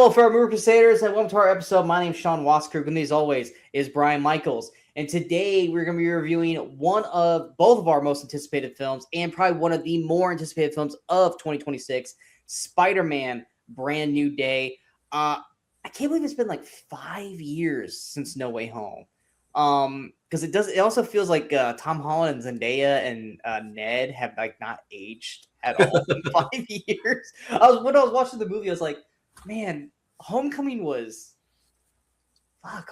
Hello, fellow movie crusaders, and welcome to our episode. My name's Sean Waskrug, and as always is Brian Michaels. And today we're going to be reviewing both of our most anticipated films, and probably one of the more anticipated films of 2026, Spider-Man: Brand New Day. I can't believe it's been like 5 years since No Way Home. Because it also feels like Tom Holland and Zendaya and Ned have like not aged at all in 5 years. When I was watching the movie, I was like, man, Homecoming was like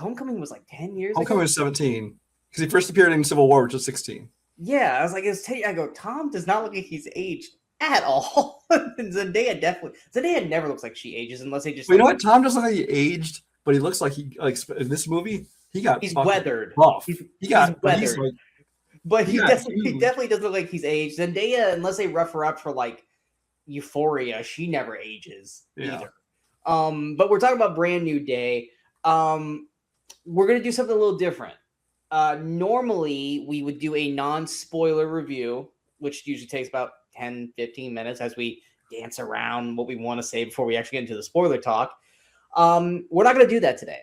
10 years Homecoming ago. was 17 because he first appeared in Civil War, which was 16. Yeah, I was like, I go, Tom does not look like he's aged at all. And Zendaya never looks like she ages unless they just. But you know what? Tom doesn't look like he aged, but he looks like he in this movie. He's weathered. Buff. He's weathered. But he definitely doesn't look like he's aged. Zendaya, unless they rough her up for like Euphoria, she never ages either. But we're talking about Brand New Day. We're gonna do something a little different. Normally we would do a non-spoiler review, which usually takes about 10-15 minutes as we dance around what we want to say before we actually get into the spoiler talk. We're not gonna do that today.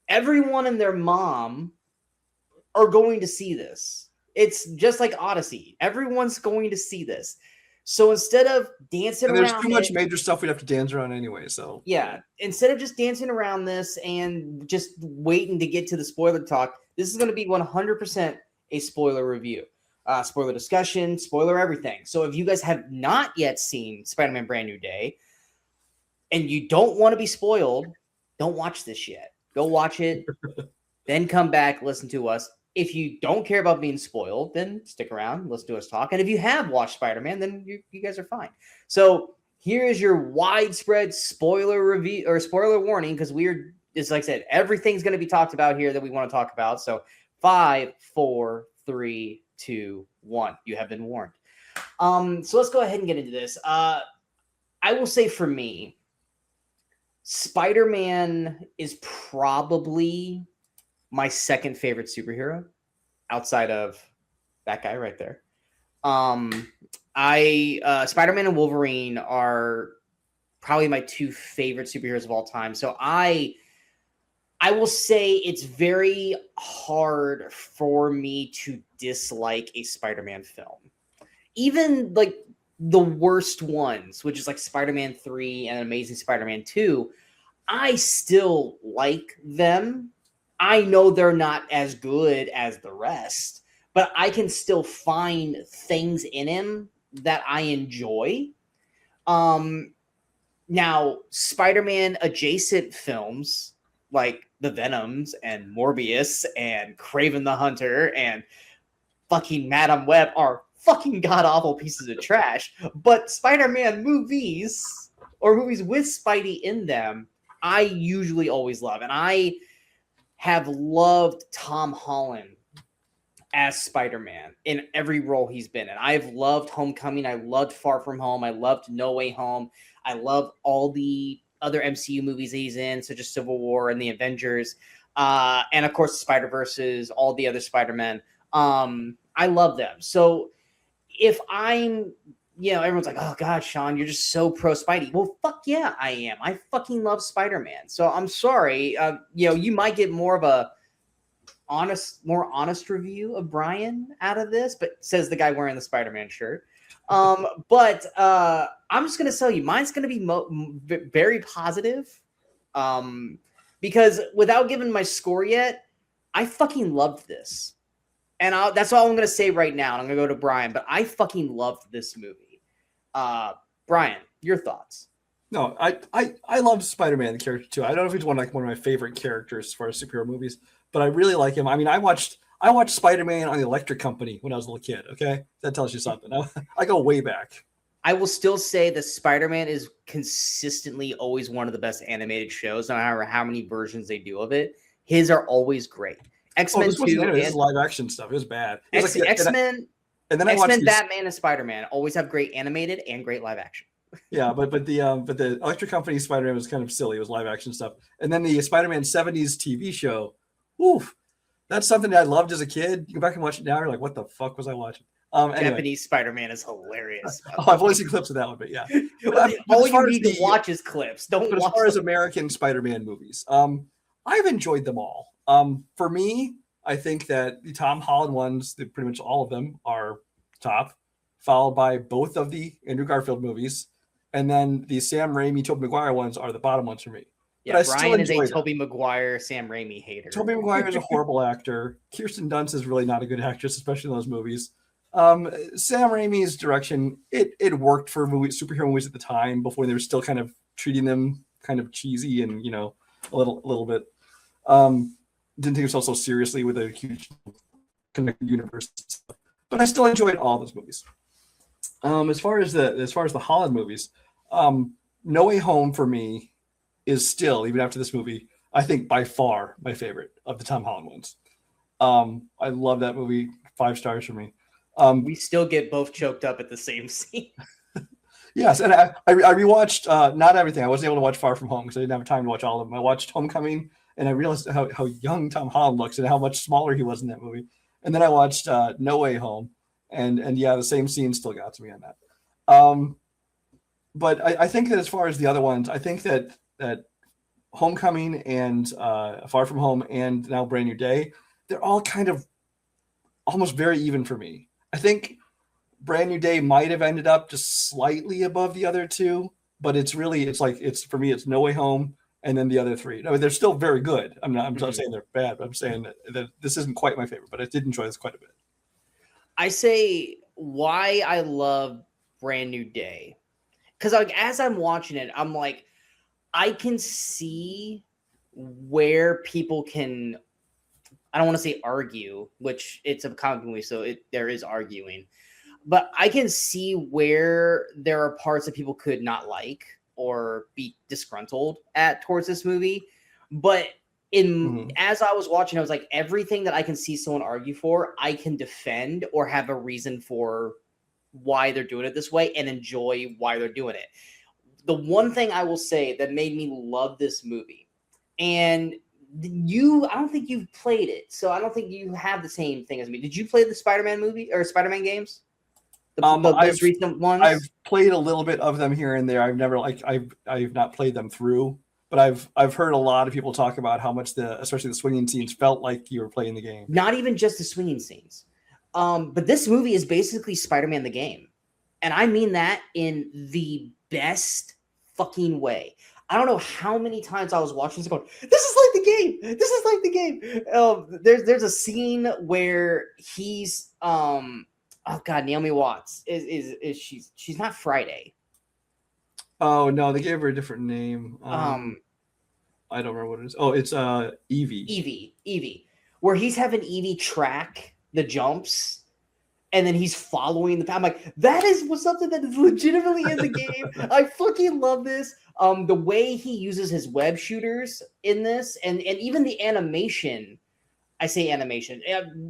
Everyone and their mom are going to see this. It's just like Odyssey. Everyone's going to see this. So instead of dancing around, there's too much major stuff we'd have to dance around anyway. So yeah, instead of just dancing around this and just waiting to get to the spoiler talk, this is going to be 100% a spoiler review, spoiler discussion, spoiler everything. So if you guys have not yet seen Spider-Man: Brand New Day and you don't want to be spoiled, don't watch this yet. Go watch it, then come back, listen to us. If you don't care about being spoiled, then stick around, listen to us talk. And if you have watched Spider-Man, then you guys are fine. So here is your widespread spoiler review or spoiler warning, because it's like I said, everything's going to be talked about here that we want to talk about. So 5, 4, 3, 2, 1. You have been warned. So let's go ahead and get into this. I will say for me, Spider-Man is probably my second favorite superhero outside of that guy right there. Spider-Man and Wolverine are probably my two favorite superheroes of all time. So I will say it's very hard for me to dislike a Spider-Man film. Even like the worst ones, which is like Spider-Man 3 and Amazing Spider-Man 2, I still like them. I know they're not as good as the rest, but I can still find things in him that I enjoy. Now, Spider-Man adjacent films like the Venoms and Morbius and Kraven the Hunter and fucking Madam Web are fucking god-awful pieces of trash. But Spider-Man movies or movies with Spidey in them, I usually always love. And I have loved Tom Holland as Spider-Man in every role he's been in. I've loved Homecoming. I loved Far From Home. I loved No Way Home. I love all the other MCU movies that he's in, such as Civil War and the Avengers. And of course, Spider-Verses, all the other Spider-Men. I love them. So if I'm, everyone's like, oh God, Sean, you're just so pro Spidey. Well, fuck yeah, I am. I fucking love Spider-Man. So I'm sorry. You might get more of a more honest review of Brian out of this, but says the guy wearing the Spider-Man shirt. But I'm just going to tell you, mine's going to be very positive. Because without giving my score yet, I fucking loved this. And that's all I'm going to say right now. And I'm going to go to Brian, but I fucking loved this movie. Brian, your thoughts? No, I love Spider-Man, the character too. I don't know if he's one of my favorite characters as far as superhero movies, but I really like him. I mean, I watched Spider-Man on the Electric Company when I was a little kid. Okay, that tells you something. I go way back. I will still say that Spider-Man is consistently always one of the best animated shows, no matter how many versions they do of it. His are always great. X-Men 2 this is live action stuff. It was bad. X-Men, and then X-Men, Batman, and Spider-Man always have great animated and great live action. Yeah, but the Electric Company Spider-Man was kind of silly. It was live action stuff. And then the Spider-Man 70s TV show, oof, that's something that I loved as a kid. You go back and watch it now, you're like, what the fuck was I watching? Anyway. Japanese Spider-Man is hilarious. I've only seen clips of that one, but yeah. All you need to watch is clips. Don't But watch as far as American Spider-Man movies, I've enjoyed them all. For me, I think that the Tom Holland ones, pretty much all of them, are top, followed by both of the Andrew Garfield movies, and then the Sam Raimi, Tobey Maguire ones are the bottom ones for me. Yeah, Brian is a Tobey Maguire, Sam Raimi hater. Tobey Maguire is a horrible actor. Kirsten Dunst is really not a good actress, especially in those movies. Sam Raimi's direction, it worked for superhero movies at the time before they were still kind of treating them kind of cheesy and, you know, a little bit. Didn't take himself so seriously with a huge connected universe, but I still enjoyed all those movies. As far as the Holland movies, No Way Home for me is still, even after this movie, I think by far my favorite of the Tom Holland ones. I love that movie. 5 stars for me. We still get both choked up at the same scene. Yes, and I rewatched not everything. I wasn't able to watch Far From Home because I didn't have time to watch all of them. I watched Homecoming, and I realized how young Tom Holland looks and how much smaller he was in that movie. And then I watched No Way Home, and yeah, the same scene still got to me on that. But I think that as far as the other ones, I think that Homecoming and Far From Home and now Brand New Day, they're all kind of almost very even for me. I think Brand New Day might have ended up just slightly above the other two, but it's for me, it's No Way Home and then the other 3. I mean, they're still very good. I'm not saying they're bad, but I'm saying that this isn't quite my favorite, but I did enjoy this quite a bit. I say why I love Brand New Day. Because like as I'm watching it, I'm like, I can see where people can, I don't want to say argue, which it's a comic movie, so there is arguing. But I can see where there are parts that people could not like or be disgruntled at towards this movie. But as I was watching, I was like, everything that I can see someone argue for, I can defend or have a reason for why they're doing it this way and enjoy why they're doing it. The one thing I will say that made me love this movie, and I don't think you've played it, so I don't think you have the same thing as me. Did you play the Spider-Man movie or Spider-Man games? The recent ones? I've played a little bit of them here and there. I've never I've not played them through, but I've heard a lot of people talk about how much especially the swinging scenes felt like you were playing the game. Not even just the swinging scenes. But this movie is basically Spider-Man the game. And I mean that in the best fucking way. I don't know how many times I was watching this going, this is like the game. This is like the game. There's a scene where he's oh god, Naomi Watts is she's not Friday. Oh no, they gave her a different name. I don't remember what it is. Oh, it's Evie. Evie. Where he's having Evie track the jumps. And then he's following the path. I'm like, that is something that is legitimately in the game. I fucking love this. The way he uses his web shooters in this, and even the animation. I say animation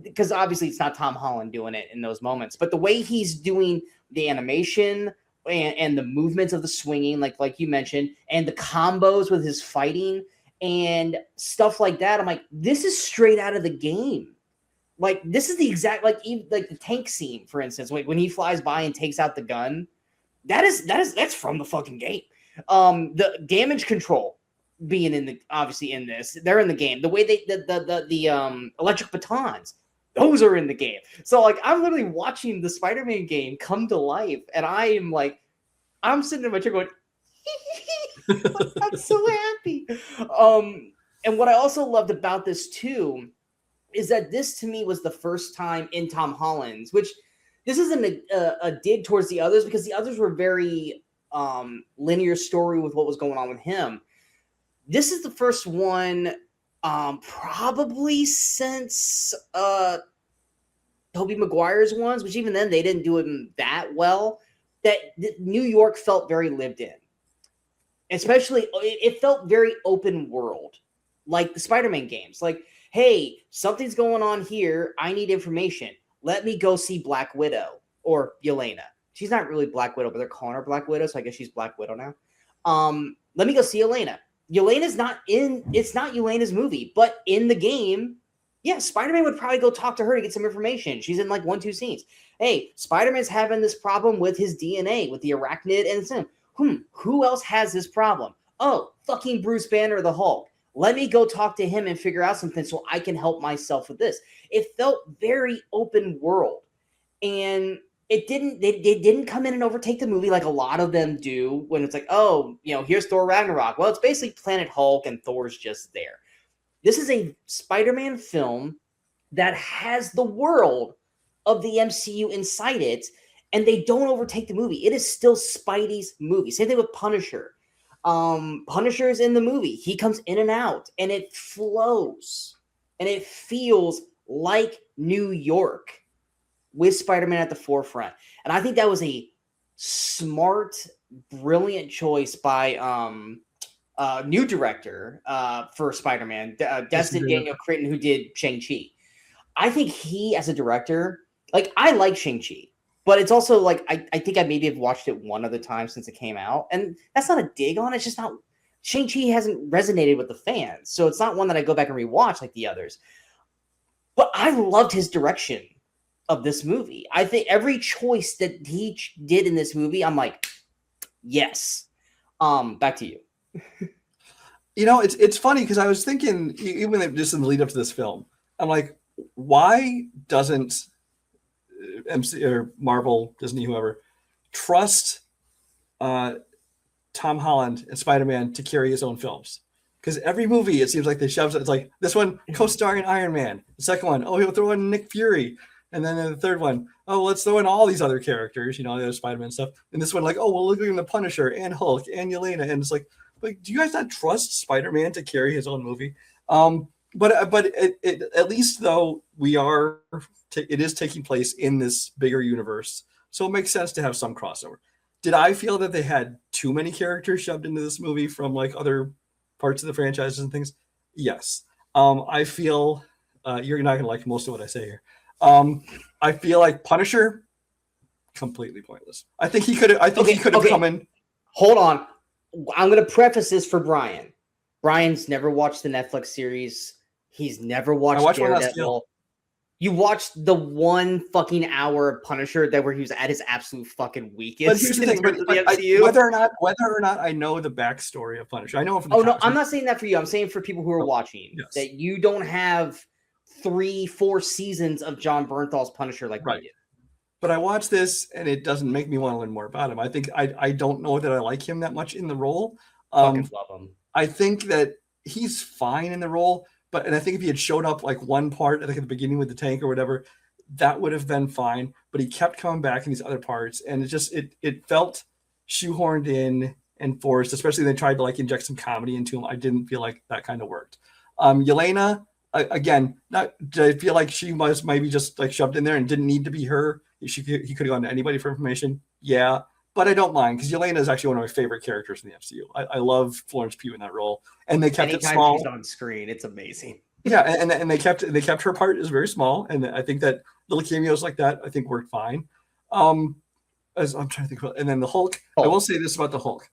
because obviously it's not Tom Holland doing it in those moments, but the way he's doing the animation and the movements of the swinging, like you mentioned, and the combos with his fighting and stuff like that. I'm like, this is straight out of the game. Like this is the exact like the tank scene, for instance, like when he flies by and takes out the gun. That's from the fucking game. The damage control being obviously in this, they're in the game. The way the electric batons, those are in the game. So like I'm literally watching the Spider-Man game come to life, and I'm sitting in my chair going, I'm so happy. And what I also loved about this too is that this to me was the first time in Tom Holland's, which this isn't a dig towards the others because the others were very linear story with what was going on with him. This is the first one probably since Tobey Maguire's ones, which even then they didn't do him that well, that New York felt very lived in. Especially, it felt very open world, like the Spider-Man games. Like, hey, something's going on here. I need information. Let me go see Black Widow or Yelena. She's not really Black Widow, but they're calling her Black Widow, so I guess she's Black Widow now. Let me go see Yelena. Yelena's not in, it's not Yelena's movie, but in the game, Yeah, Spider-Man would probably go talk to her to get some information. She's in like 1-2 scenes. Hey, Spider-Man's having this problem with his DNA, with the arachnid and sim. Who else has this problem? Oh, fucking Bruce Banner, the Hulk. Let me go talk to him and figure out something so I can help myself with this. It felt very open world. And it didn't, they didn't come in and overtake the movie like a lot of them do when it's like, oh, here's Thor Ragnarok. Well, it's basically Planet Hulk and Thor's just there. This is a Spider-Man film that has the world of the MCU inside it, and they don't overtake the movie. It is still Spidey's movie. Same thing with Punisher. Punisher is in the movie. He comes in and out, and it flows, and it feels like New York with Spider-Man at the forefront. And I think that was a smart, brilliant choice by new director for Spider-Man, Destin Daniel Cretton, who did Shang-Chi. I think he, as a director, like, I like Shang-Chi, but it's also like, I think I maybe have watched it one other time since it came out, and that's not a dig on it. It's just not, Shang-Chi hasn't resonated with the fans, so it's not one that I go back and rewatch like the others. But I loved his direction of this movie. I think every choice that he did in this movie, I'm like, yes. Back to you. It's funny because I was thinking, even just in the lead up to this film, I'm like, why doesn't MC or Marvel, Disney, whoever, trust Tom Holland and Spider-Man to carry his own films? Because every movie, it seems like they shove it. It's like this one co-starring Iron Man. The second one, oh, he'll throw in Nick Fury. And then the third one, oh, let's throw in all these other characters, the other Spider-Man stuff. And this one, like, oh, well, look at the Punisher and Hulk and Yelena. And it's like, do you guys not trust Spider-Man to carry his own movie? But at least, though, it is taking place in this bigger universe. So it makes sense to have some crossover. Did I feel that they had too many characters shoved into this movie from like other parts of the franchises and things? Yes. I feel you're not going to like most of what I say here. I feel like Punisher, completely pointless. I think he could have come in. Hold on. I'm going to preface this for Brian. Brian's never watched the Netflix series. He's never watched Daredevil. You watched the 1 fucking hour of Punisher where he was at his absolute fucking weakest. But here's the thing, whether or not I know the backstory of Punisher, I know him from the comics. No, I'm not saying that for you. I'm saying for people who are watching that you don't have 3-4 seasons of John Bernthal's Punisher like we did. But I watched this and it doesn't make me want to learn more about him. I think I don't know that I like him that much in the role. Fucking love him. I think that he's fine in the role, and I think if he had showed up like one part, I think at the beginning with the tank or whatever, that would have been fine. But he kept coming back in these other parts, and it felt shoehorned in and forced, especially when they tried to like inject some comedy into him. I didn't feel like that kind of worked. Yelena, again, did I feel like she was maybe just like shoved in there and didn't need to be her? He could have gone to anybody for information. Yeah. But I don't mind because Yelena is actually one of my favorite characters in the MCU. I love Florence Pugh in that role, and they kept it small. She's on screen, it's amazing. Yeah, and they kept her part is very small, and I think that little cameos like that I think worked fine. As I'm trying to think about, and then the Hulk. I will say this about the Hulk.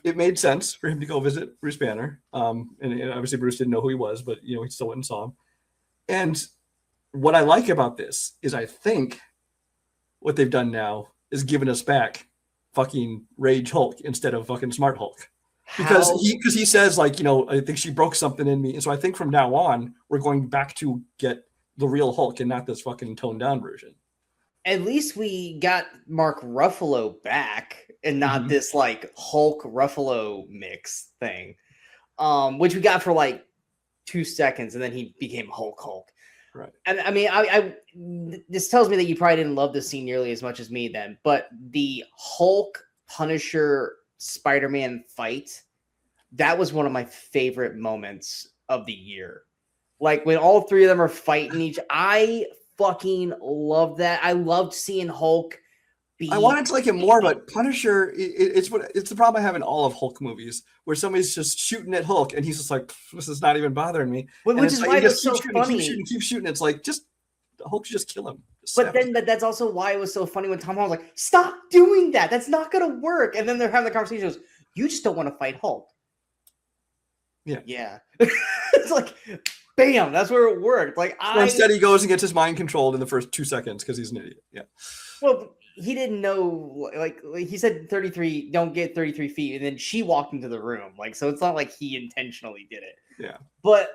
It made sense for him to go visit Bruce Banner. And obviously Bruce didn't know who he was, but he still went and saw him. And what I like about this is I think what they've done now is given us back fucking Rage Hulk instead of fucking Smart Hulk. Because he says like, I think she broke something in me. And so I think from now on, we're going back to get the real Hulk and not this fucking toned down version. At least we got Mark Ruffalo back and not this like Hulk Ruffalo mix thing, which we got for like 2 seconds and then he became Hulk. Right. And I mean, this tells me that you probably didn't love this scene nearly as much as me then, but the Hulk Punisher Spider-Man fight, that was one of my favorite moments of the year. Like when all three of them are fighting I fucking love that. I loved seeing Hulk. I wanted to like him more, but Punisher, it's the problem I have in all of Hulk movies, where somebody's just shooting at Hulk and he's just like, this is not even bothering me. Which is why it was so funny. Keep shooting. It's like, just Hulk should just kill him. But then that's also why it was so funny when Tom Holland was like, stop doing that. That's not going to work. And then they're having the conversation. Goes, you just don't want to fight Hulk. Yeah. It's like, bam, that's where it worked. Like So instead, he goes and gets his mind controlled in the first 2 seconds because he's an idiot. Yeah. Well, he didn't know. Like he said, 33. Don't get 33 feet, and then she walked into the room. Like so, it's not like he intentionally did it. Yeah. But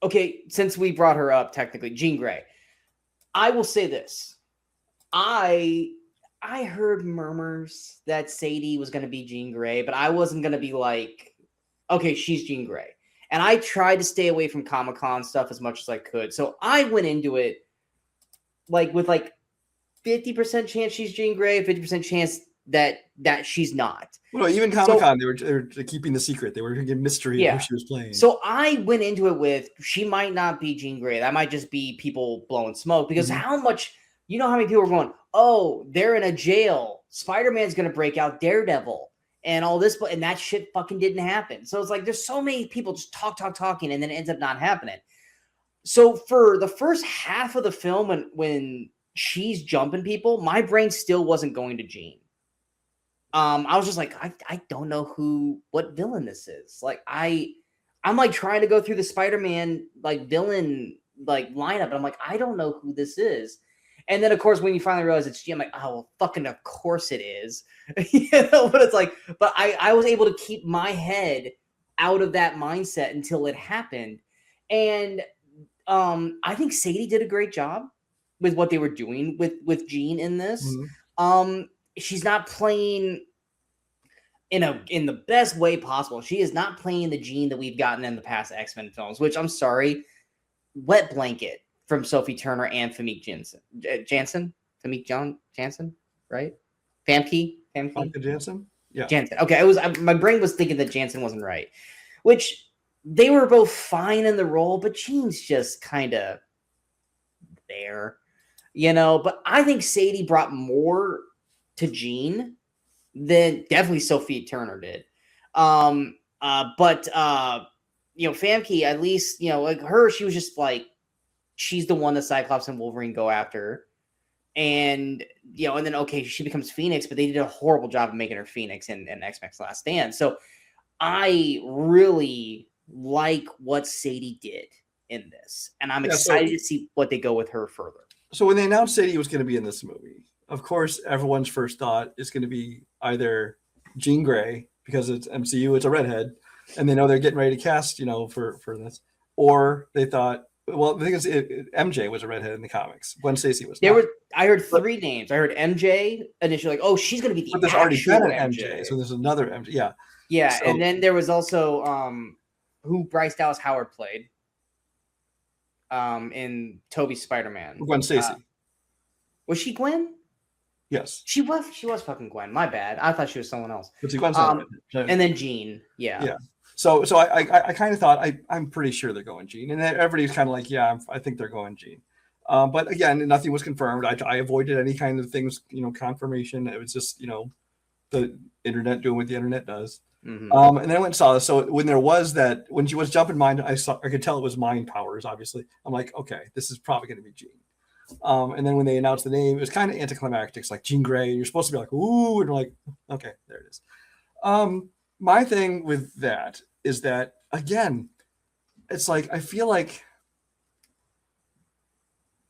okay, since we brought her up, technically, Jean Grey, I will say this: I heard murmurs that Sadie was going to be Jean Grey, but I wasn't going to be like, okay, she's Jean Grey. And I tried to stay away from Comic-Con stuff as much as I could. So I went into it like with like 50% chance she's Jean Grey, 50% chance that she's not. Well, even Comic-Con, they were keeping the secret. They were giving mystery of who she was playing. So I went into it with, she might not be Jean Grey. That might just be people blowing smoke. Because how much, you know how many people are going, oh, they're in a jail. Spider-Man's going to break out Daredevil. And all this, and that shit fucking didn't happen. So it's like there's so many people just talking, and then it ends up not happening. So for the first half of the film, when she's jumping people, my brain still wasn't going to Jean. I was just like, I don't know what villain this is. Like I'm like trying to go through the Spider-Man like villain like lineup, and I'm like, I don't know who this is. And then, of course, when you finally realize it's G, I'm like, oh, well, fucking of course it is. You know, but it's like, but I was able to keep my head out of that mindset until it happened. And I think Sadie did a great job with what they were doing with Jean in this. She's not playing in the best way possible. She is not playing the Jean that we've gotten in the past X-Men films, which I'm sorry, wet blanket from Sophie Turner and Famke Janssen, right? Famke Janssen, yeah, Janssen. Okay, my brain was thinking that Janssen wasn't right, which they were both fine in the role, but Jean's just kind of there, you know. But I think Sadie brought more to Jean than definitely Sophie Turner did. But you know, Famke, at least, you know, like her, she was just like, she's the one that Cyclops and Wolverine go after. And, you know, and then, okay, she becomes Phoenix, but they did a horrible job of making her Phoenix in X-Men's Last Stand. So I really like what Sadie did in this. And I'm excited to see what they go with her further. So when they announced Sadie was going to be in this movie, of course, everyone's first thought is going to be either Jean Grey, because it's MCU, it's a redhead, and they know they're getting ready to cast, you know, for this. Or they thought, well, the thing is, MJ was a redhead in the comics. Gwen Stacy was. I heard three names. I heard MJ initially, like, oh, she's going to be the. But there's already been an MJ, so there's another MJ. Yeah. Yeah, so, and then there was also who Bryce Dallas Howard played in Tobey's Spider-Man. Gwen Stacy. Was she Gwen? Yes. She was fucking Gwen. My bad. I thought she was someone else. But Gwen's and then Jean. Yeah. Yeah. So I kind of thought I'm pretty sure they're going Jean, and everybody's kind of like, yeah, I think they're going Jean. But again, nothing was confirmed. I avoided any kind of things, you know, confirmation. It was just, you know, the internet doing what the internet does. And then I went and saw this. So when there was that, when she was jumping mind, I could tell it was mind powers. Obviously, I'm like, okay, this is probably going to be Jean. And then when they announced the name, it was kind of anticlimactic. It's like Jean Grey. You're supposed to be like, ooh, and we're like, okay, there it is. My thing with that is that, again, it's like, I feel like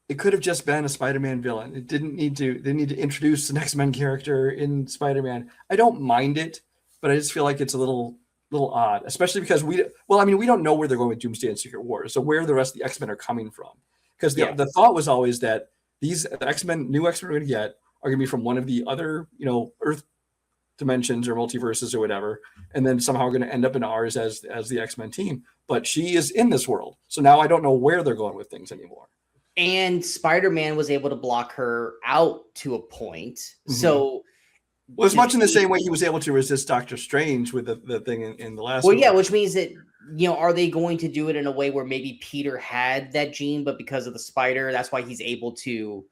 it could have just been a Spider-Man villain. It didn't need to, they need to introduce an X-Men character in Spider-Man. I don't mind it, but I just feel like it's a little odd, especially because we don't know where they're going with Doomsday and Secret Wars. So where the rest of the X-Men are coming from. Because the thought was always that these new X-Men we're going to get are going to be from one of the other, you know, Earth dimensions or multiverses or whatever, and then somehow going to end up in ours as the X-Men team. But she is in this world, so now I don't know where they're going with things anymore. And Spider-Man was able to block her out to a point. So, well, it's much in the same way he was able to resist Doctor Strange with the thing in the last. Well, yeah, which means that, you know, are they going to do it in a way where maybe Peter had that gene, but because of the spider, that's why he's able to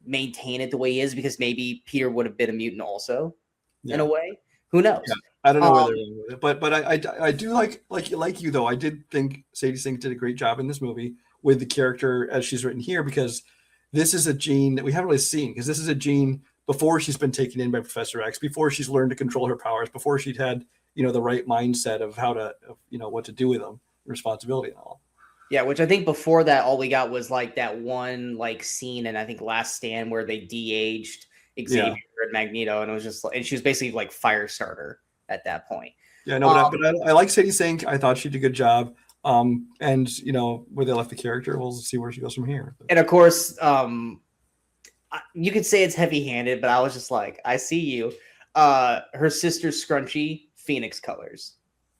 maintain it the way he is, because maybe Peter would have been a mutant also. In a way, who knows? Yeah, I don't know where they're going with it, but I do like you though. I did think Sadie Sink did a great job in this movie with the character as she's written here, because this is a Jean that we haven't really seen, because this is a Jean before she's been taken in by Professor X, before she's learned to control her powers, before she'd had, you know, the right mindset of how to, you know, what to do with them. responsibility and all. Yeah, which I think before that, all we got was like that one like scene and I think Last Stand where they de-aged Xavier and Magneto, and it was just and she was basically like Firestarter at that point. Yeah, no, but I like Sadie Sink. I thought she did a good job. And you know where they left the character, we'll see where she goes from here. And of course, you could say it's heavy-handed, but I was just like, I see you. Her sister's scrunchie, Phoenix colors.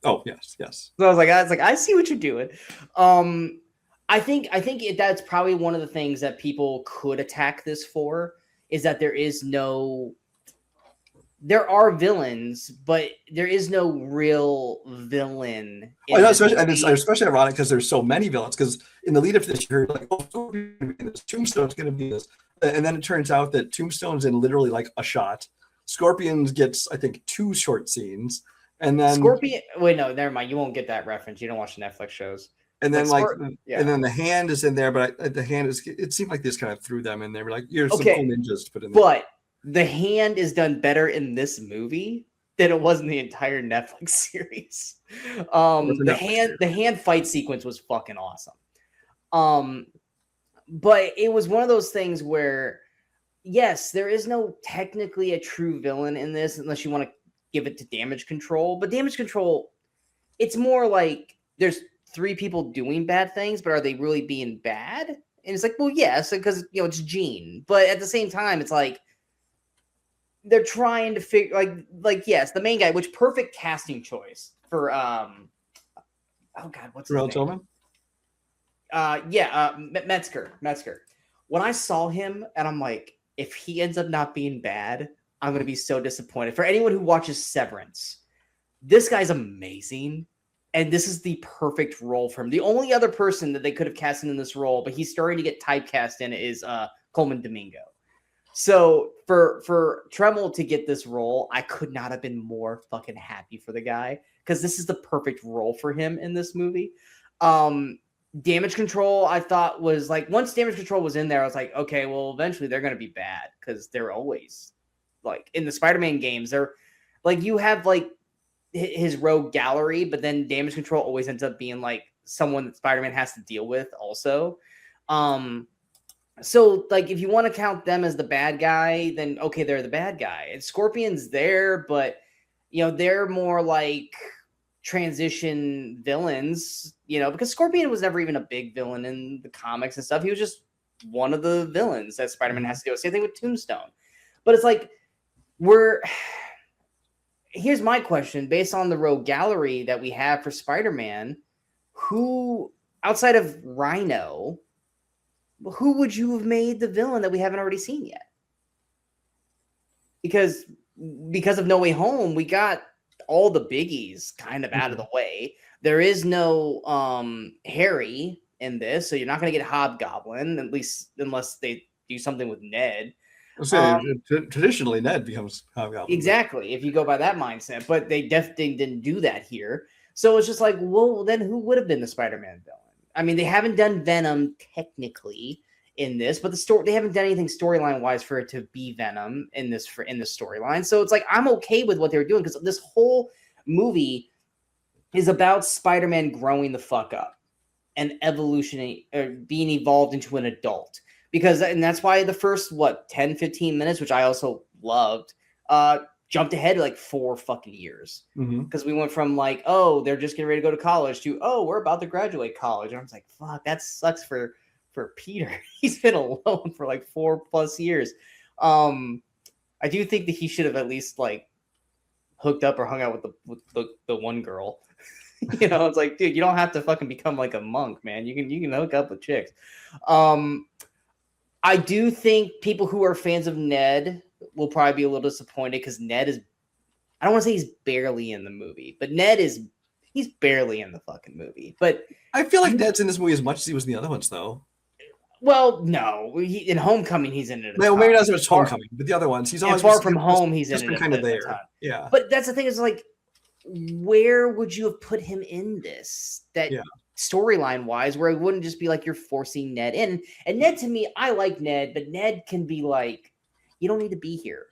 Oh yes, yes. So I was like, I see what you're doing. I think that's probably one of the things that people could attack this for is that there are villains, but there is no real villain. Oh, no, especially, and it's especially ironic because there's so many villains. Because in the lead up to this, you're like, oh, Tombstone's going to be this, and then it turns out that Tombstone's in literally like a shot. Scorpions gets, I think, 2 short scenes. And then Scorpion. Wait, no, never mind. You won't get that reference. You don't watch Netflix shows. And then and then the Hand is in there, but the Hand is. It seemed like this kind of threw them in there. We're like, here's some cool ninjas to put in there. But the Hand is done better in this movie than it was in the entire Netflix series. The hand fight sequence was fucking awesome. But it was one of those things where, yes, there is no technically a true villain in this unless you want to give it to Damage Control. But Damage Control, it's more like there's 3 people doing bad things, but are they really being bad? And it's like, well, yes, because it's Jean. But at the same time, it's like they're trying to figure like yes, the main guy, which perfect casting choice for oh god, what's his name? Tillman? Metzger. When I saw him, and I'm like, if he ends up not being bad, I'm gonna be so disappointed. For anyone who watches Severance, this guy's amazing, and this is the perfect role for him. The only other person that they could have cast in this role, but he's starting to get typecast in, is Coleman Domingo. So for Tremel to get this role, I could not have been more fucking happy for the guy, because this is the perfect role for him in this movie. Damage Control, I thought, was like, once Damage Control was in there, I was like, okay, well, eventually they're going to be bad, because they're always like in the Spider-Man games, they're like, you have like his rogue gallery, but then Damage Control always ends up being like someone that Spider-Man has to deal with also. So like, if you want to count them as the bad guy, then okay, they're the bad guy. And Scorpion's there, but they're more like transition villains, because Scorpion was never even a big villain in the comics and stuff. He was just one of the villains that Spider-Man has to deal with. Same thing with Tombstone. But it's like, here's my question, based on the rogue gallery that we have for Spider-Man, who, outside of Rhino, who would you have made the villain that we haven't already seen yet? Because of No Way Home, we got all the biggies kind of out of the way. There is no Harry in this, so you're not going to get Hobgoblin, at least unless they do something with Ned. Traditionally, Ned becomes Hobgoblin. Exactly, if you go by that mindset. But they definitely didn't do that here. So it's just like, well, then who would have been the Spider-Man villain? I mean, they haven't done Venom technically in this, but they haven't done anything storyline-wise for it to be Venom in this storyline. So it's like, I'm okay with what they were doing, because this whole movie is about Spider-Man growing the fuck up and evolution, or being evolved into an adult. And that's why the first 10, 15 minutes, which I also loved, jumped ahead like 4 fucking years, because we went from like, oh, they're just getting ready to go to college, to, oh, we're about to graduate college. And I was like, fuck, that sucks for Peter. He's been alone for like 4+ years. I do think that he should have at least like hooked up or hung out with the one girl. It's like, dude, you don't have to fucking become like a monk, man. You can hook up with chicks. I do think people who are fans of Ned will probably be a little disappointed, because Ned is, I don't want to say he's barely in the movie, but he's barely in the fucking movie. But I feel like Ned's in this movie as much as he was in the other ones, though. Well, no, in Homecoming he's in it. Well, maybe not so much Homecoming, but the other ones, he's always Far From Home. He's in it kind of there. Yeah, but that's the thing, is like, where would you have put him in this? Storyline wise, where it wouldn't just be like you're forcing Ned in. And Ned, to me, I like Ned, but Ned can be like, you don't need to be here.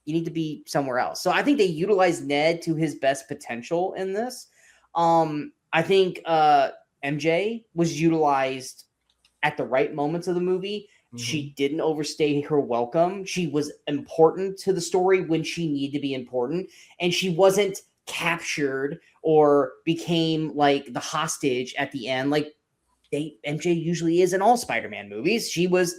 You need to be somewhere else. So I think they utilize Ned to his best potential in this. I I think MJ was utilized at the right moments of the movie. She didn't overstay her welcome. She was important to the story when she needed to be important, and she wasn't captured or became like the hostage at the end like MJ usually is in all Spider-Man movies. She was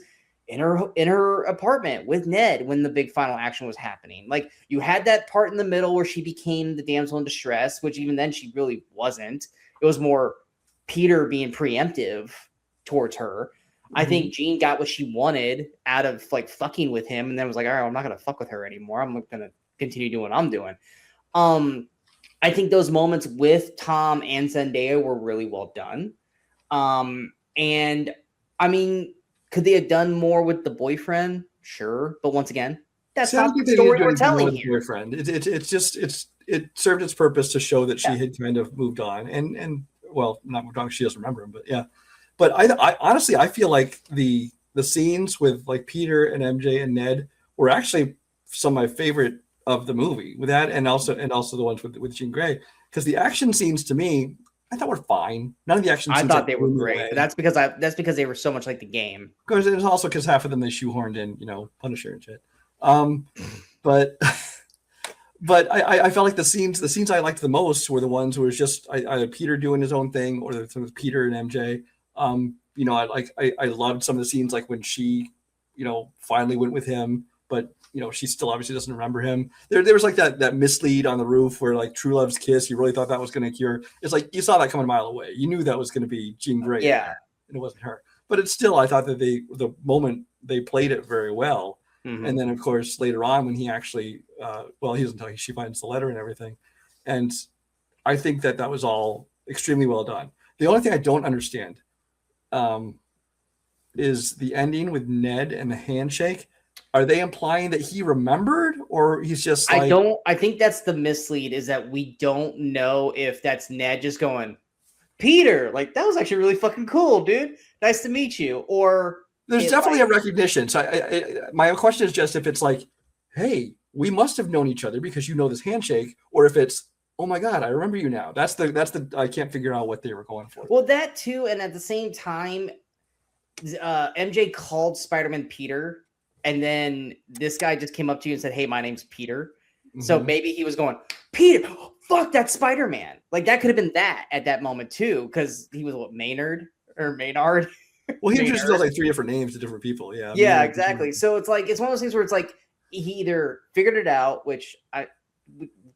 in her apartment with Ned when the big final action was happening. Like, you had that part in the middle where she became the damsel in distress, which even then she really wasn't. It was more Peter being preemptive towards her. I think Jean got what she wanted out of like fucking with him, and then was like, all right, I'm not gonna fuck with her anymore. I'm gonna continue doing what I'm doing. I think those moments with Tom and Zendaya were really well done. And I mean, could they have done more with the boyfriend? Sure, but once again, that's not the story we're telling here. Boyfriend. It served its purpose to show that she had kind of moved on, and well, not moved on. She doesn't remember him, but yeah. But I honestly, I feel like the scenes with like Peter and MJ and Ned were actually some of my favorite of the movie. With that, and also the ones with Jean Grey, because the action scenes to me, I thought were fine. None of the action scenes I thought they were great, but that's because they were so much like the game. Because it was also because half of them they shoehorned in, Punisher and shit. But I felt like the scenes I liked the most were the ones where it was just either Peter doing his own thing or the with Peter and MJ. I loved some of the scenes like when she, finally went with him, but she still obviously doesn't remember him. There was like that mislead on the roof where like True Love's kiss, you really thought that was going to cure. It's like you saw that coming a mile away. You knew that was going to be Jean Grey. Yeah, and it wasn't her. But it's still, I thought that the moment they played it very well. And then of course later on when he actually, he doesn't tell you, she finds the letter and everything, and I think that was all extremely well done. The only thing I don't understand is the ending with Ned and the handshake. Are they implying that he remembered, or he's just like... I think that's the mislead, is that we don't know if that's Ned just going, Peter, like, that was actually really fucking cool, dude. Nice to meet you. Or there's definitely a recognition. So my question is just if it's like, hey, we must have known each other because you know this handshake, or if it's, oh my God, I remember you now. That's the I can't figure out what they were going for. Well, that too, and at the same time, MJ called Spider-Man Peter, and then this guy just came up to you and said, hey, my name's Peter. So maybe he was going, Peter, fuck, that's Spider-Man. Like, that could have been that at that moment too, because he was Maynard. Well, he just does like 3 different names to different people. Yeah. Yeah, exactly. So it's like, it's one of those things where it's like he either figured it out, which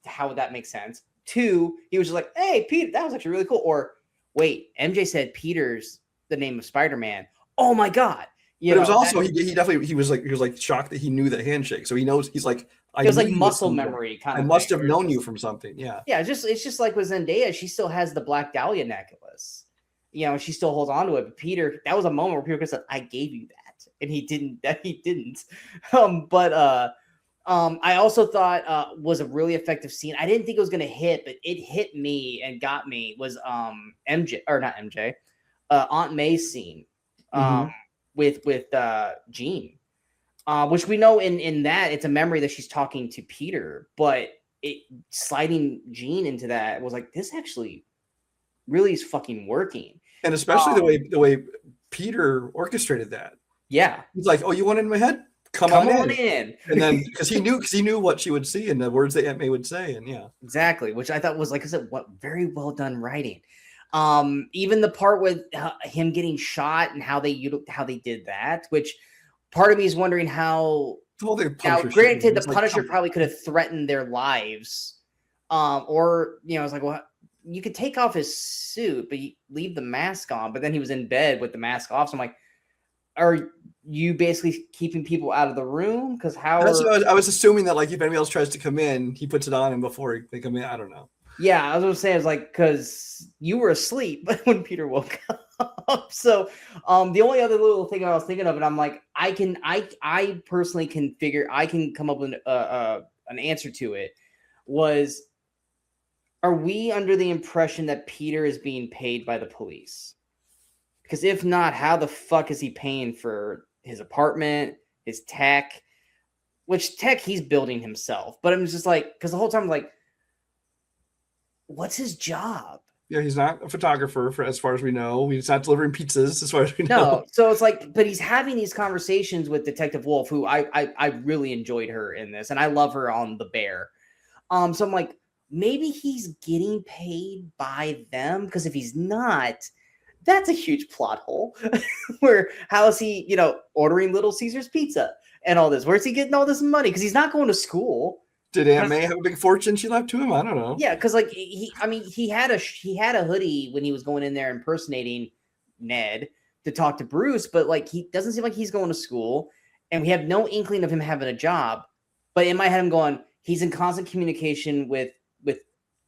how would that make sense? 2, he was just like, hey, Peter, that was actually really cool. Or wait, MJ said Peter's the name of Spider-Man. Oh my God. But it was also, he was like shocked that he knew that handshake. So he knows, he's like, it was like muscle memory kind of. I must have known you from something. Yeah. Yeah. It's just like with Zendaya, she still has the Black Dahlia necklace. She still holds on to it. But Peter, that was a moment where Peter could say, I gave you that. And he didn't. I also thought was a really effective scene. I didn't think it was going to hit, but it hit me and got me, was Aunt May's scene with Jean. Which we know in that it's a memory that she's talking to Peter, but sliding Jean into that was like, this actually really is fucking working. And especially the way Peter orchestrated that. Yeah. He's like, oh, you want it in my head? Come on in. And then because he knew what she would see and the words that Aunt May would say. And yeah. Exactly. Which I thought was, like I said, very well done writing. Even the part with him getting shot and how they did that, which part of me is wondering how. Now, granted, the Punisher probably could have threatened their lives, or it's like, well, you could take off his suit, but you leave the mask on. But then he was in bed with the mask off, so I'm like, are you basically keeping people out of the room? Because I was assuming that, like, if anybody else tries to come in, he puts it on him before they come in. I don't know. Yeah, I was going to say, I was like, because you were asleep when Peter woke up. So the only other little thing I was thinking of, and I'm like, I personally can come up with an answer to it, was, are we under the impression that Peter is being paid by the police? Because if not, how the fuck is he paying for his apartment, his tech, which tech he's building himself? But I'm just like, because the whole time I'm like, what's his job? Yeah, he's not a photographer for as far as we know. He's not delivering pizzas as far as we know. No, so it's like, but he's having these conversations with Detective Wolf, who I really enjoyed her in this, and I love her on The Bear. So I'm like, maybe he's getting paid by them, because if he's not, that's a huge plot hole. Where how is he, ordering Little Caesar's pizza and all this? Where's he getting all this money? Because he's not going to school. Did Aunt May have a big fortune she left to him? I don't know. Yeah, because like he had a hoodie when he was going in there impersonating Ned to talk to Bruce, but like he doesn't seem like he's going to school, and we have no inkling of him having a job. But in my head, I'm going, he's in constant communication with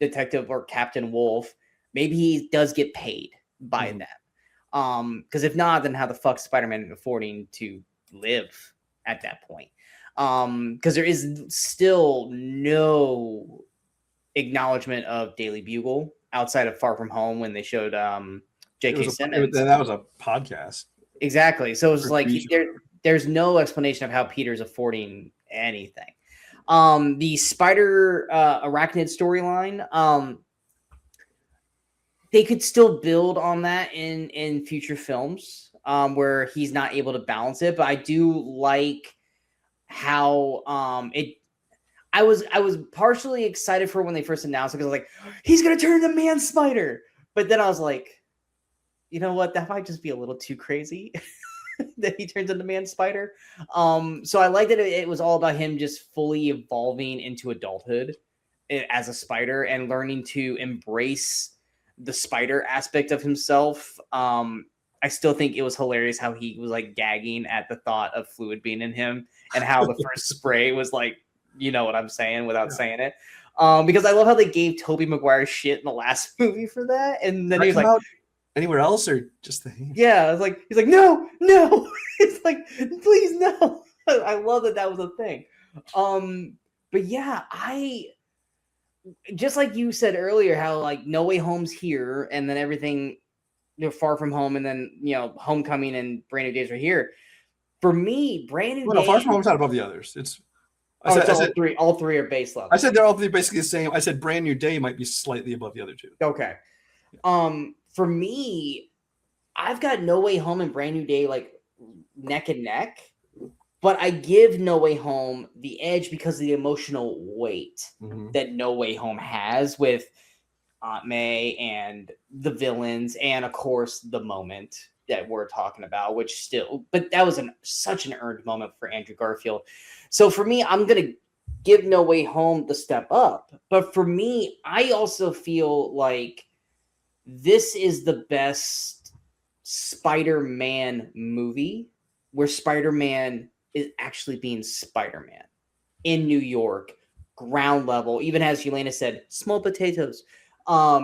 Detective or Captain Wolf. Maybe he does get paid by them. Because if not, then how the fuck Spider-Man affording to live at that point? Because there is still no acknowledgement of Daily Bugle outside of Far From Home when they showed J.K. Simmons. That was a podcast. Exactly. So it's like there's no explanation of how Peter's affording anything. The Spider Arachnid storyline, they could still build on that in future films where he's not able to balance it. But I do like how I was partially excited for when they first announced it, because I was like, he's gonna turn into Man Spider. But then I was like, you know what? That might just be a little too crazy that he turns into Man Spider. So I like that it was all about him just fully evolving into adulthood as a spider and learning to embrace the spider aspect of himself. I still think it was hilarious how he was like gagging at the thought of fluid being in him, and how the first spray was like, you know what I'm saying, without saying it. Because I love how they gave Tobey Maguire shit in the last movie for that. And then he was like, anywhere else or just the hand? Yeah, it's like, he's like, no. It's like, please, no. I love that was a thing. But yeah, I just like you said earlier, how like No Way Home's here, and then everything, Far From Home, and then Homecoming and Brand New Days are here. For me, Brand New Days. Far From Home's not above the others. I said all three are base level. I said they're all basically the same. I said Brand New Day might be slightly above the other two. Okay. For me, I've got No Way Home and Brand New Day like neck and neck, but I give No Way Home the edge because of the emotional weight that No Way Home has with Aunt May and the villains, and of course the moment that we're talking about, but that was such an earned moment for Andrew Garfield. So for me, I'm gonna give No Way Home the step up. But for me, I also feel like this is the best Spider-Man movie where Spider-Man is actually being Spider-Man in New York, ground level, even as Yelena said, small potatoes.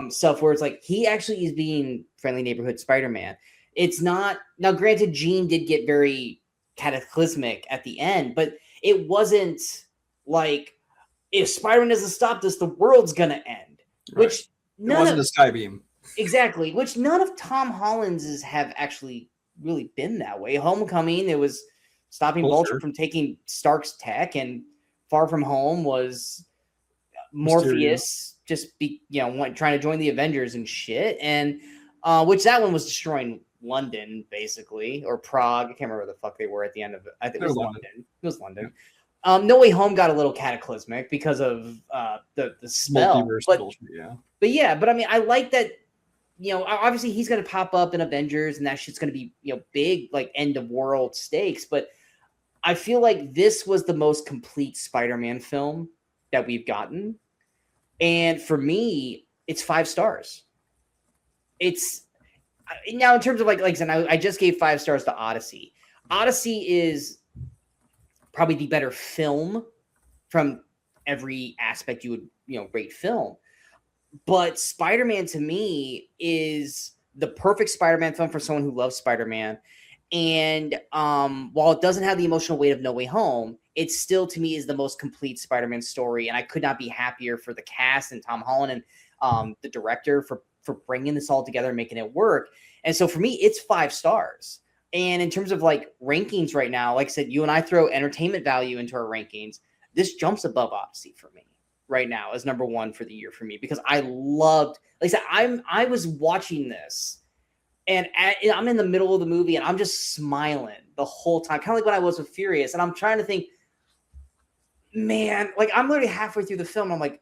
Stuff where it's like he actually is being friendly neighborhood Spider-Man. It's not, now granted, Jean did get very cataclysmic at the end, but it wasn't like, if Spider-Man doesn't stop this, the world's gonna end. Right. Which it wasn't a sky beam. Exactly, which none of Tom Holland's have actually really been that way. Homecoming, it was stopping Vulture from taking Stark's tech, and Far From Home was Morpheus trying to join the Avengers and shit, and which that one was destroying London basically, or Prague. I can't remember where the fuck they were at the end of it. I think it was London. It was London. Yeah. No Way Home got a little cataclysmic because of the smell, but I mean, I like that. Obviously he's going to pop up in Avengers, and that shit's going to be big, like end of world stakes. But I feel like this was the most complete Spider-Man film that we've gotten. And for me, it's 5 stars. It's now in terms of like I said, I just gave 5 stars to Odyssey. Odyssey is probably the better film from every aspect you would, rate film. But Spider-Man to me is the perfect Spider-Man film for someone who loves Spider-Man. And while it doesn't have the emotional weight of No Way Home, it still, to me, is the most complete Spider-Man story. And I could not be happier for the cast and Tom Holland and the director for bringing this all together and making it work. And so for me, it's 5 stars. And in terms of like rankings right now, like I said, you and I throw entertainment value into our rankings. This jumps above Odyssey for me. right now as number one for the year for me, because I loved, like I said, I was watching this and I'm in the middle of the movie and I'm just smiling the whole time, kind of like when I was with Furious. And I'm trying to think, man, like I'm literally halfway through the film. I'm like,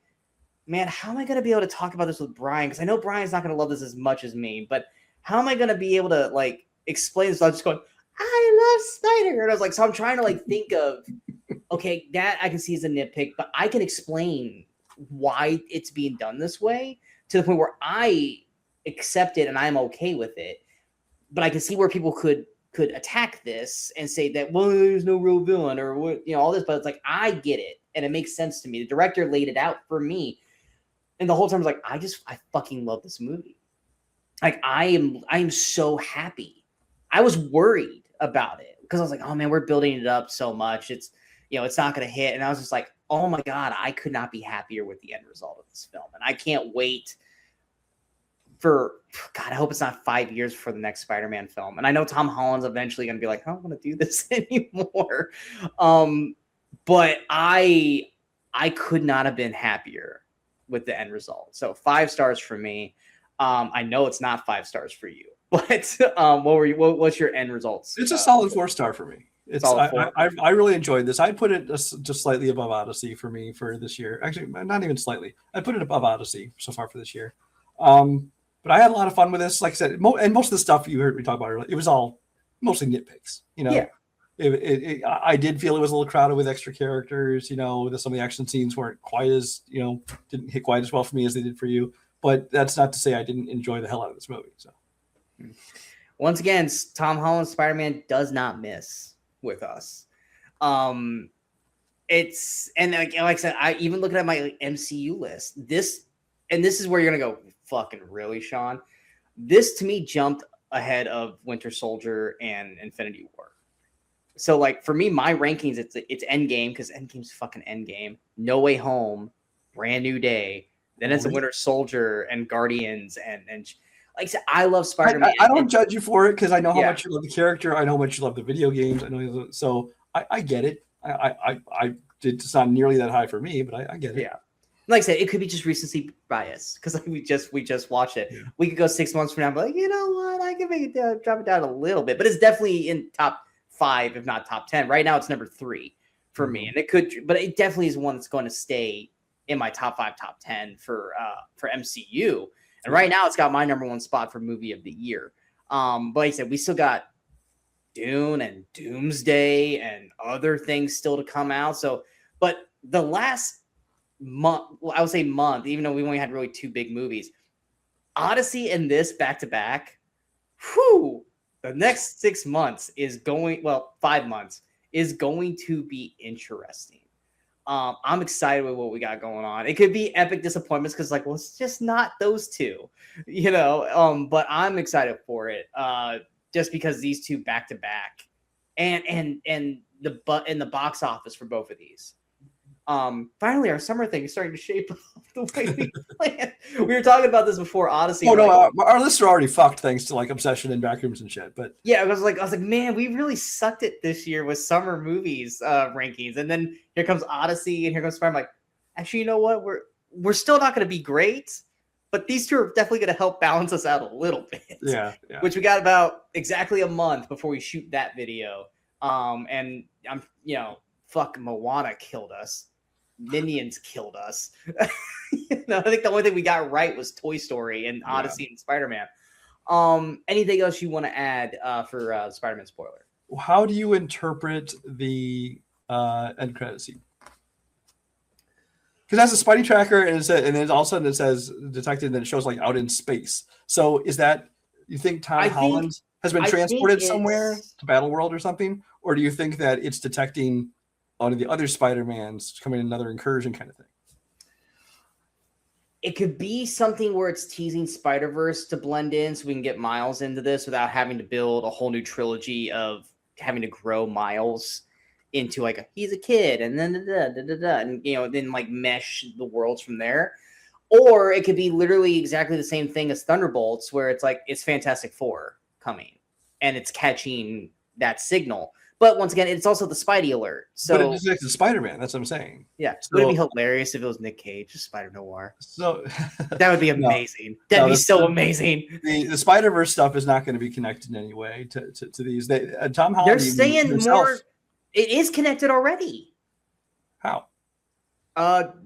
man, how am I going to be able to talk about this with Brian? Because I know Brian's not going to love this as much as me, but how am I going to be able to like explain this? I'm just going, I love Snyder. And I was like, so I'm trying to like think of, okay, that I can see as a nitpick, but I can explain why it's being done this way to the point where I accept it and I'm okay with it. But I can see where people could attack this and say that, well, there's no real villain or what, you know, all this. But it's like, I get it and it makes sense to me. The director laid it out for me, and the whole time I was like, I fucking love this movie. Like I am so happy. I was worried about it because I was like, oh man, we're building it up so much. It's, you know, it's not going to hit. And I was just like, oh my God, I could not be happier with the end result of this film. And I can't wait for, God, I hope it's not 5 years for the next Spider-Man film. And I know Tom Holland's eventually going to be like, I don't want to do this anymore. But I could not have been happier with the end result. So 5 stars for me. I know it's not 5 stars for you, but what's your end results? It's a solid 4-star for me. It's I really enjoyed this. I'd put it just slightly above Odyssey for me for this year. Actually, not even slightly. I put it above Odyssey so far for this year. But I had a lot of fun with this. Like I said, and most of the stuff you heard me talk about earlier, it was all mostly nitpicks. You know, yeah. I did feel it was a little crowded with extra characters. You know, some of the action scenes weren't quite as, you know, didn't hit quite as well for me as they did for you. But that's not to say I didn't enjoy the hell out of this movie. So, once again, Tom Holland's Spider-Man does not miss with us. It's, and like I said, I even looking at my MCU list, this is where you're gonna go, fucking really, Sean? This to me jumped ahead of Winter Soldier and Infinity War. So like for me, my rankings, it's Endgame, because Endgame's fucking Endgame. No Way Home, Brand New Day. Then it's a Winter Soldier and Guardians and like I said, I love Spider-Man. I don't judge you for it because I know how much you love the character. I know how much you love the video games. I know, so I get it. It's not nearly that high for me, but I get it. Yeah, like I said, it could be just recency bias because like we just watched it. Yeah. We could go 6 months from now, but like, you know what, I can make it down, drop it down a little bit, but it's definitely in top 5, if not top 10. Right now, it's number 3 for me, and it could, but it definitely is one that's going to stay in my top 5, top 10 for MCU. And right now, it's got my number 1 spot for movie of the year. But like I said, we still got Dune and Doomsday and other things still to come out. So, but the last month, I would say month, even though we only had really 2 big movies, Odyssey and this back to back. Whew, the next 6 months is going, well, 5 months is going to be interesting. I'm excited with what we got going on. It could be epic disappointments because, like, well, it's just not those 2, you know. But I'm excited for it, just because these 2 back to back, and the box office for both of these. Finally, our summer thing is starting to shape up the way we planned. We were talking about this before Odyssey. Oh no, our lists are already fucked thanks to like Obsession and Backrooms and shit. But yeah, I was like, man, we really sucked it this year with summer movies rankings, and then here comes Odyssey, and here comes Spider-Man. I'm like, actually, you know what? We're still not going to be great, but these 2 are definitely going to help balance us out a little bit. Yeah. Which we got about exactly a month before we shoot that video. And I'm, you know, fuck, Moana killed us. Minions killed us. You know, I think the only thing we got right was Toy Story and Odyssey and Spider-Man. Anything else you want to add for Spider-Man spoiler? How do you interpret the end credit scene? Because that's a Spidey tracker, and then all of a sudden it says detected, and then it shows like out in space. So is that, you think Tom Holland has been transported somewhere to Battle World or something, or do you think that it's detecting one of the other Spider-Mans coming in another incursion kind of thing? It could be something where it's teasing Spider-Verse to blend in so we can get Miles into this without having to build a whole new trilogy of having to grow Miles into like he's a kid and then and you know, then like mesh the worlds from there. Or it could be literally exactly the same thing as Thunderbolts, where it's like it's Fantastic Four coming and it's catching that signal. But once again, it's also the Spidey alert. But So it's like the Spider-Man. That's what I'm saying. yeah, So, would it be hilarious if it was Nick Cage, Spider Noir? So That would be no, amazing. That'd be so amazing. The Spider-Verse stuff is not going to be connected in any way to these. Tom Holland. They're saying himself, more. It is connected already. How?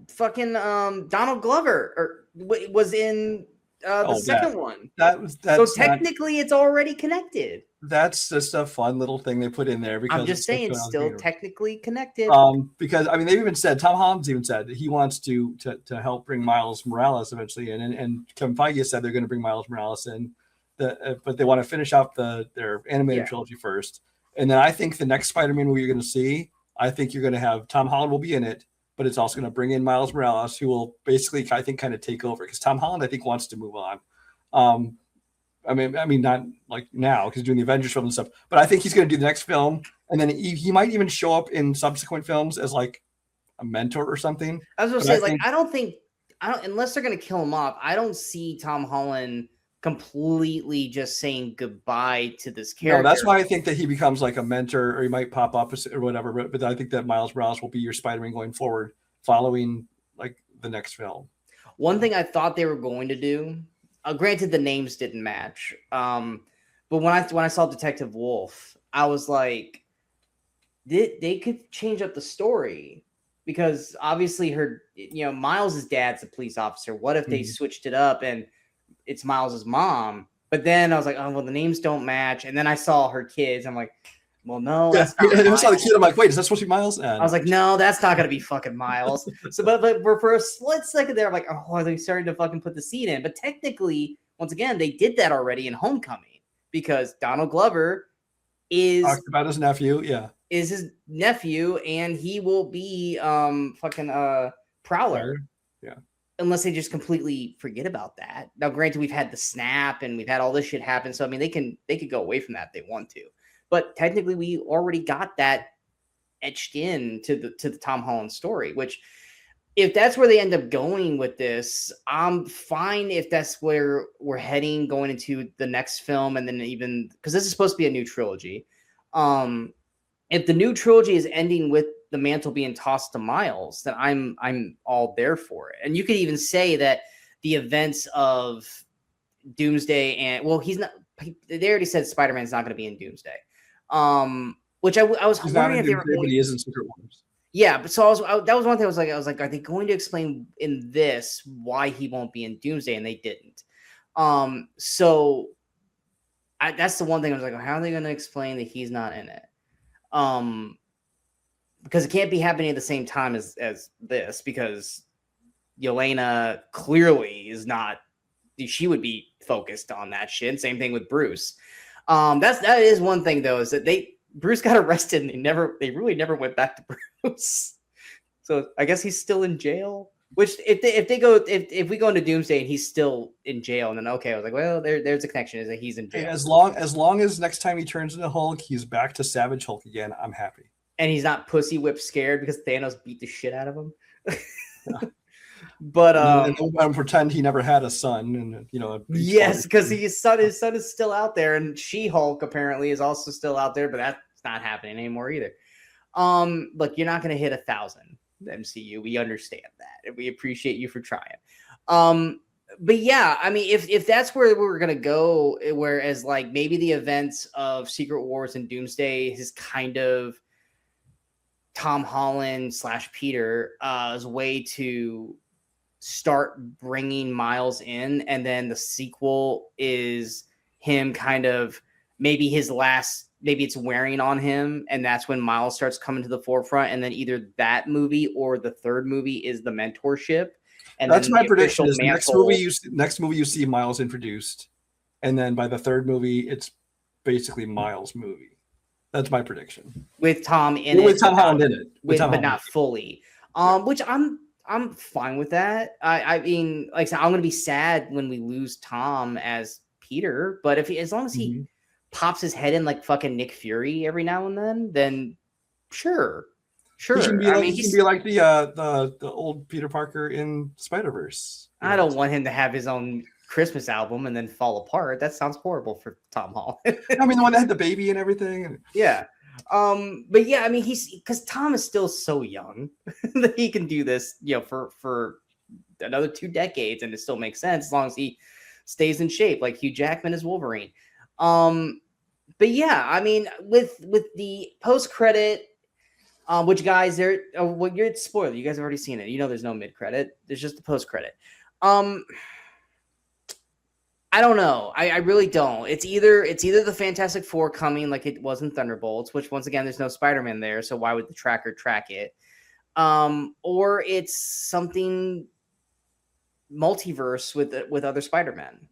Fucking Donald Glover was in the second one. That's so technically it's already connected. That's just a fun little thing they put in there because I'm just saying it's still technically connected. Because I mean they've even said Tom Holland's even said that he wants to help bring Miles Morales eventually in, and Kevin Feige said they're going to bring Miles Morales in, but they want to finish off their animated trilogy first, and then I think the next Spider-Man movie you're going to see, I think you're going to have Tom Holland will be in it, but it's also going to bring in Miles Morales, who will basically I think kind of take over because Tom Holland I think wants to move on. I mean, not like now because he's doing the Avengers film and stuff, but I think he's going to do the next film, and then he might even show up in subsequent films as like a mentor or something. I was going to say, I don't think unless they're going to kill him off, I don't see Tom Holland completely just saying goodbye to this character. No, that's why I think that he becomes like a mentor, or he might pop up or whatever. But I think that Miles Morales will be your Spider-Man going forward, following like the next film. One thing I thought they were going to do. Granted, the names didn't match. But when I saw Detective Wolf, I was like, they could change up the story because obviously Miles' dad's a police officer. What if they switched it up and it's Miles' mom? But then I was like, oh well, the names don't match. And then I saw her kids. I'm like, well, no. Yeah, I saw the kid. I'm like, wait, is that supposed to be Miles? I was like, no, that's not gonna be fucking Miles. So, but for a split second there, I'm like, oh, are they starting to fucking put the seed in? But technically, once again, they did that already in Homecoming because Donald Glover is talked about his nephew, is his nephew, and he will be Prowler. Yeah. Unless they just completely forget about that. Now, granted, we've had the snap and we've had all this shit happen, so I mean, they could go away from that if they want to. But technically, we already got that etched in to the Tom Holland story, which if that's where they end up going with this, I'm fine if that's where we're heading going into the next film. And then even because this is supposed to be a new trilogy. If the new trilogy is ending with the mantle being tossed to Miles, then I'm all there for it. And you could even say that the events of Doomsday he's not. They already said Spider-Man's not going to be in Doomsday. Which I was wondering if they were going. He is in Secret Wars. Yeah, but so that was one thing. I was like, are they going to explain in this why he won't be in Doomsday? And they didn't. So that's the one thing I was like, how are they going to explain that he's not in it? Because it can't be happening at the same time as this, because Yelena clearly is not. She would be focused on that shit. Same thing with Bruce. That is one thing though, is that Bruce got arrested and they really never went back to Bruce. So I guess he's still in jail. Which if we go into Doomsday and he's still in jail, and then okay, I was like, well, there's a connection, is that he's in jail. As long as next time he turns into Hulk, he's back to Savage Hulk again, I'm happy. And he's not pussy whip scared because Thanos beat the shit out of him. Yeah. But and pretend he never had a son, and yes, because his son is still out there, and She-Hulk apparently is also still out there, but that's not happening anymore either. Look, you're not going to hit 1,000 MCU. We understand that, and we appreciate you for trying. But yeah, I mean, if that's where we're going to go, whereas like maybe the events of Secret Wars and Doomsday is kind of Tom Holland / Peter as a way to start bringing Miles in, and then the sequel is him kind of maybe it's wearing on him, and that's when Miles starts coming to the forefront, and then either that movie or the third movie is the mentorship. And that's my prediction is next movie you see Miles introduced, and then by the third movie it's basically Miles' movie. That's my prediction. With Tom in it. With Tom Holland in it. But not fully. Which I'm fine with that. I mean, like I said, I'm going to be sad when we lose Tom as Peter, but as long as he pops his head in like fucking Nick Fury every now and then sure. He can be like the old Peter Parker in Spider-Verse. I don't want him to have his own Christmas album and then fall apart. That sounds horrible for Tom Holland. I mean, the one that had the baby and everything. Yeah. But yeah, I mean, because Tom is still so young that he can do this, for another 2 decades, and it still makes sense as long as he stays in shape, like Hugh Jackman as Wolverine. But yeah, I mean, with the post credit, which guys, you're spoiler. You guys have already seen it. There's no mid credit. There's just the post credit. I don't know. I really don't. It's either the Fantastic Four coming like it was in Thunderbolts, which once again there's no Spider-Man there, so why would the tracker track it? Or it's something multiverse with other Spider-Men,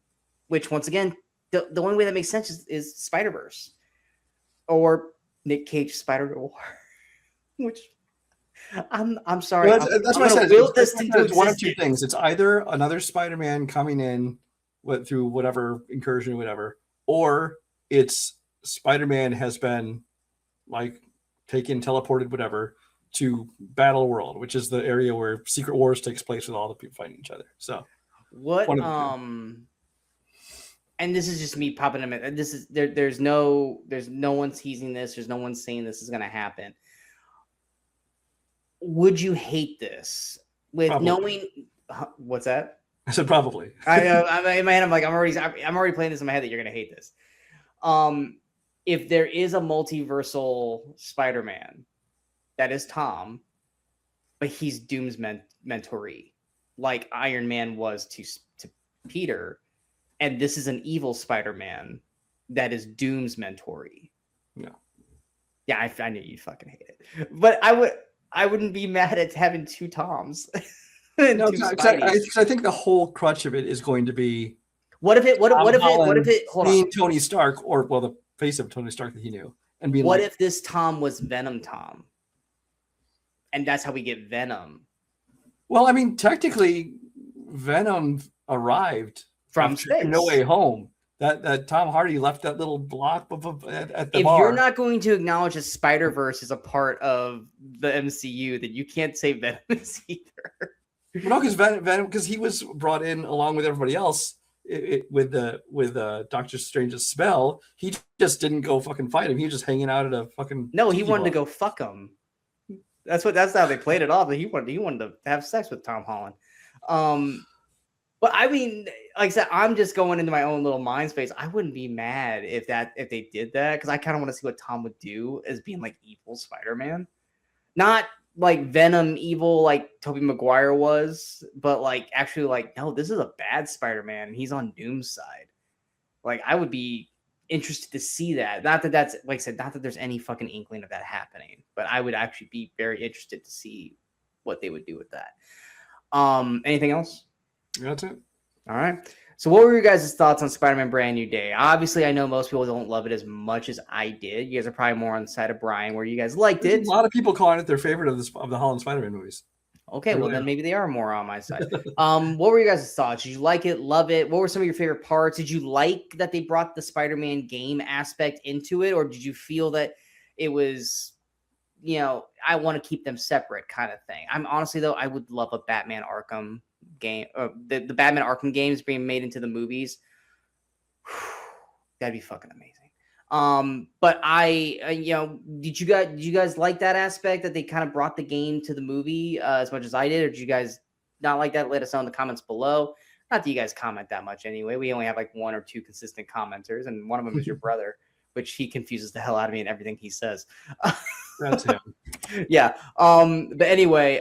which once again the only way that makes sense is Spider-Verse or Nick Cage Spider-War, which I'm sorry. Well, that's what I said. It's one of two things. It's either another Spider-Man coming in through whatever incursion, whatever, or it's Spider-Man has been like taken, teleported, whatever, to Battle World, which is the area where Secret Wars takes place with all the people fighting each other. So what? And this is just me popping them in. This is there's no one teasing this. There's no one saying this is going to happen. Would you hate this with Probably. knowing what's that? I said probably. I in my head, I'm like, I'm already playing this in my head that you're gonna hate this. If there is a multiversal Spider-Man, that is Tom, but he's Doom's mentoree, like Iron Man was to Peter, and this is an evil Spider-Man that is Doom's mentoree. No. Yeah, I knew you'd fucking hate it, but I wouldn't be mad at having 2 Toms. No, I think the whole crutch of it is going to be what if it hold on. Tony Stark, or the face of Tony Stark that he knew, and being what if this Tom was Venom Tom, and that's how we get Venom? Well, I mean, technically, Venom arrived from space. No Way Home. That Tom Hardy left that little block at the if bar. You're not going to acknowledge that Spider-Verse is a part of the MCU, then you can't say Venom is either. No, because Venom, because he was brought in along with everybody else with Doctor Strange's spell. He just didn't go fucking fight him. He was just hanging out at a fucking. No, he wanted to go fuck him. That's how they played it off. But he wanted to have sex with Tom Holland. But I mean, like I said, I'm just going into my own little mind space. I wouldn't be mad if they did that, because I kind of want to see what Tom would do as being like evil Spider-Man, not like Venom evil like Tobey Maguire was, but like actually like, no, this is a bad Spider-Man and he's on Doom's side. Like, I would be interested to see that. Not that that's, like I said, not that there's any fucking inkling of that happening, but I would actually be very interested to see what they would do with that. Anything else? That's it. All right. So what were your guys' thoughts on Spider-Man Brand New Day? Obviously, I know most people don't love it as much as I did. You guys are probably more on the side of Brian, where you guys liked it. A lot of people calling it their favorite of the Holland Spider-Man movies. Okay, well, then maybe they are more on my side. What were your guys' thoughts? Did you like it, love it? What were some of your favorite parts? Did you like that they brought the Spider-Man game aspect into it, or did you feel that it was, I want to keep them separate kind of thing? I'm honestly, though, I would love a Batman Arkham game. The Batman Arkham games being made into the movies. That'd be fucking amazing. But did you guys like that aspect that they kind of brought the game to the movie as much as I did, or did you guys not like that? Let us know in the comments below. Not that you guys comment that much anyway. We only have like 1 or 2 consistent commenters, and one of them is your brother, which he confuses the hell out of me in everything he says. That's him. Yeah. But anyway,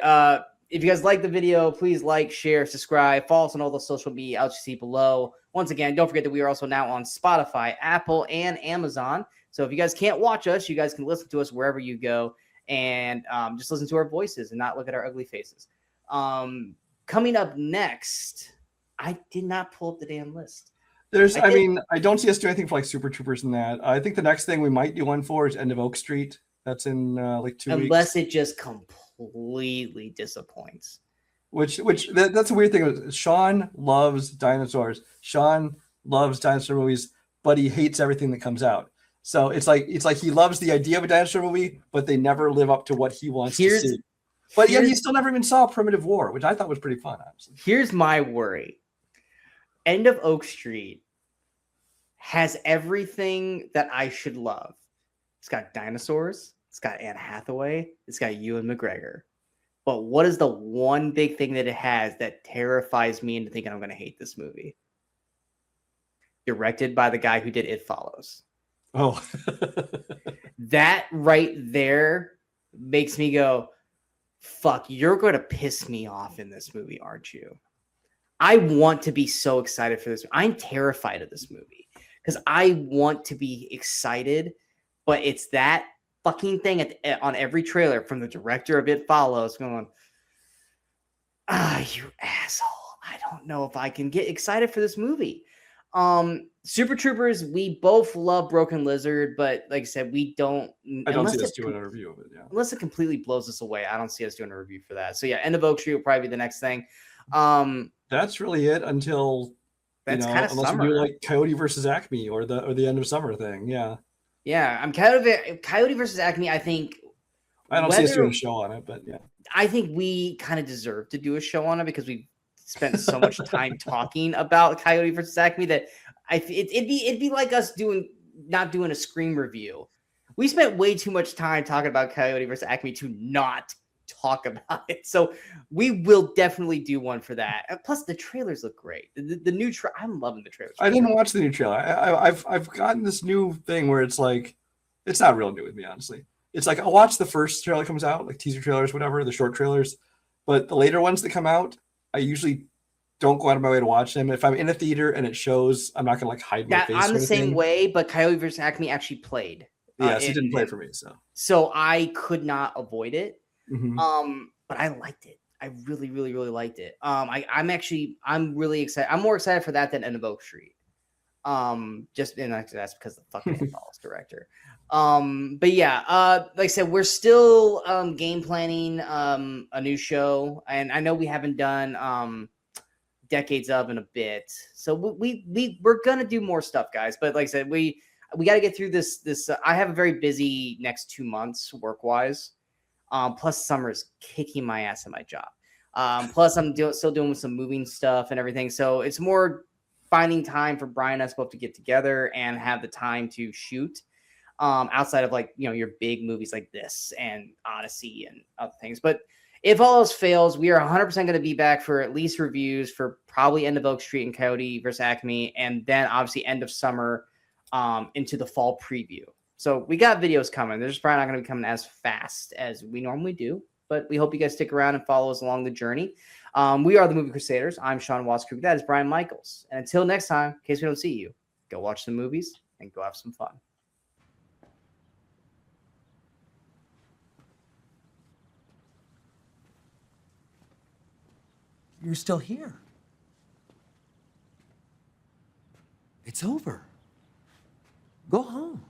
if you guys like the video, please like, share, subscribe, follow us on all the social media outlets you see below. Once again, don't forget that we are also now on Spotify, Apple, and Amazon. So if you guys can't watch us, you guys can listen to us wherever you go, and just listen to our voices and not look at our ugly faces. Coming up next, I did not pull up the damn list. I don't see us do anything for like Super Troopers in that. I think the next thing we might do one for is End of Oak Street. That's in like 2 weeks. Unless it just completely disappoints. That's a weird thing. Sean loves dinosaurs. Sean loves dinosaur movies, but he hates everything that comes out. So it's like he loves the idea of a dinosaur movie, but they never live up to what he wants to see. But yet he still never even saw Primitive War, which I thought was pretty fun, honestly. Here's my worry. End of Oak Street has everything that I should love. It's got dinosaurs. It's got Anne Hathaway. It's got Ewan McGregor. But what is the one big thing that it has that terrifies me into thinking I'm going to hate this movie? Directed by the guy who did It Follows. Oh. That right there makes me go, fuck, you're going to piss me off in this movie, aren't you? I want to be so excited for this. I'm terrified of this movie because I want to be excited, but it's that fucking thing on every trailer from the director of It Follows going, you asshole. I don't know if I can get excited for this movie. Super Troopers, we both love Broken Lizard, but like I said, we don't. I don't see us doing a review of it. Yeah, unless it completely blows us away, I don't see us doing a review for that. So yeah, End of Oak Street will probably be the next thing. That's really it until that's kind of unless summer. we do like Coyote versus Acme or the end of summer thing. Yeah. Yeah, I'm Coyote versus Acme. I think I don't see us doing a show on it, but yeah, I think we kind of deserve to do a show on it because we spent so much time talking about Coyote versus Acme that it'd be like us not doing a Scream review. We spent way too much time talking about Coyote versus Acme to not talk about it. So we will definitely do one for that. And plus, the trailers look great. The new I'm loving the trailers. I didn't watch the new trailer. I've gotten this new thing where it's like, it's not real new with me, honestly. It's like I'll watch the first trailer that comes out, like teaser trailers, whatever, the short trailers. But the later ones that come out, I usually don't go out of my way to watch them. If I'm in a theater and it shows, I'm not gonna like hide my face. I'm the same way, but Coyote vs. Acme actually played. Yes, it didn't play for me, so I could not avoid it. Mm-hmm. But I liked it. I really, really, really liked it. I'm really excited. I'm more excited for that than End of Oak Street. That's because the fucking Falls director. But yeah, like I said, we're still game planning a new show, and I know we haven't done Decades of in a bit, so we're gonna do more stuff, guys. But like I said, we got to get through this. I have a very busy next 2 months work wise. Plus summer is kicking my ass at my job. Plus I'm still doing some moving stuff and everything, so it's more finding time for Brian and us both to get together and have the time to shoot. Outside of like, your big movies like this and Odyssey and other things. But if all else fails, we are 100% going to be back for at least reviews for probably End of Oak Street and Coyote versus Acme, and then obviously end of summer into the fall preview. So we got videos coming. They're just probably not going to be coming as fast as we normally do, but we hope you guys stick around and follow us along the journey. We are the Movie Crusaders. I'm Sean Waskrew. That is Brian Michaels. And until next time, in case we don't see you, go watch some movies and go have some fun. You're still here. It's over. Go home.